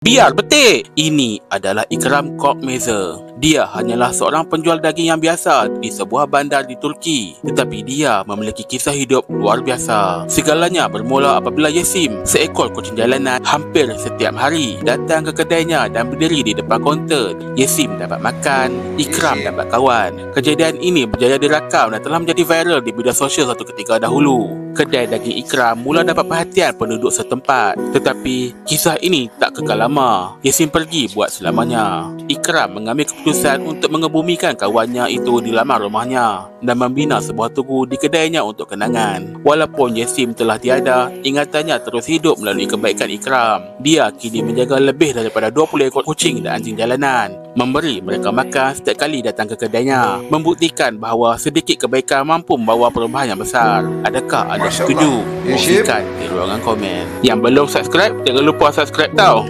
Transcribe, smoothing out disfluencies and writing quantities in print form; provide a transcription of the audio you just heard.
Biar betik. Ini adalah Ikram Korkmaz. Dia hanyalah seorang penjual daging yang biasa di sebuah bandar di Turki. Tetapi dia memiliki kisah hidup luar biasa. Segalanya bermula apabila Yasim, seekor kucing jalanan, hampir setiap hari datang ke kedainya dan berdiri di depan kaunter. Yasim dapat makan, Ikram dapat kawan. Kejadian ini berjaya dirakam dan telah menjadi viral di media sosial satu ketika dahulu. Kedai daging Ikram mula dapat perhatian penduduk setempat. Tetapi kisah ini tak kekal lama. Yasim pergi buat selamanya. Ikram mengambil keputusan untuk mengebumikan kawannya itu di laman rumahnya dan membina sebuah tugu di kedainya untuk kenangan. Walaupun Yasim telah tiada, ingatannya terus hidup melalui kebaikan Ikram. Dia kini menjaga lebih daripada 20 ekor kucing dan anjing jalanan, memberi mereka makan setiap kali datang ke kedainya, membuktikan bahawa sedikit kebaikan mampu membawa perubahan yang besar. Adakah anda setuju? Kongsikan di ruangan komen. Yang belum subscribe, jangan lupa subscribe tau.